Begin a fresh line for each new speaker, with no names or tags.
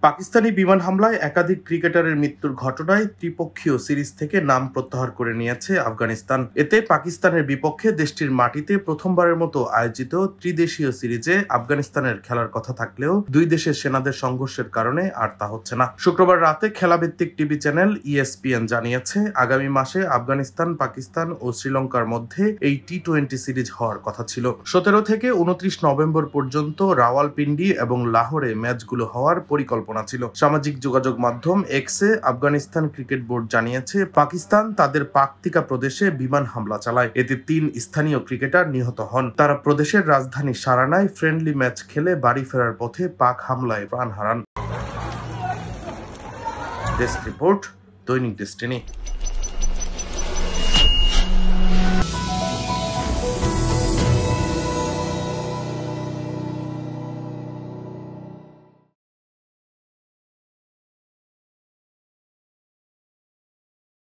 পাকিস্তানি বিমান হামলায় একাধিক ক্রিকেটারের মৃত্যুর ঘটনায় ত্রিপক্ষীয় সিরিজ থেকে নাম প্রত্যাহার করে নিয়েছে আফগানিস্তান। এতে পাকিস্তানের বিপক্ষে দেশটির মাটিতে প্রথমবারের মতো আয়োজিত ত্রিদেশীয় সিরিজে আফগানিস্তানের খেলার কথা থাকলেও দুই দেশের সেনাদের সংঘর্ষের কারণে আর তা হচ্ছে না। শুক্রবার রাতে খেলাভিত্তিক টিভি চ্যানেল ESPN জানিয়েছে, আগামী মাসে আফগানিস্তান, পাকিস্তান ও শ্রীলঙ্কার মধ্যে এই T20 সিরিজ হওয়ার কথা ছিল। 17 থেকে 29 নভেম্বর পর্যন্ত রাওয়ালপিন্ডি এবং লাহোরে ম্যাচগুলো হওয়ার পরিকল্পনা ছিল। সামাজিক যোগাযোগ মাধ্যম এক্সে আফগানিস্তান ক্রিকেট বোর্ড জানিয়েছে, পাকিস্তান তাদের পাকতিকা প্রদেশে বিমান হামলা চালায়। এতে 3 স্থানীয় ক্রিকেটার নিহত হন। তারা প্রদেশের রাজধানী সারানায় ফ্রেন্ডলি ম্যাচ খেলে বাড়ি ফেরার পথে পাক হামলায় প্রাণ হারান। ডেস্ক রিপোর্ট, দৈনিক ডেস্টিনি।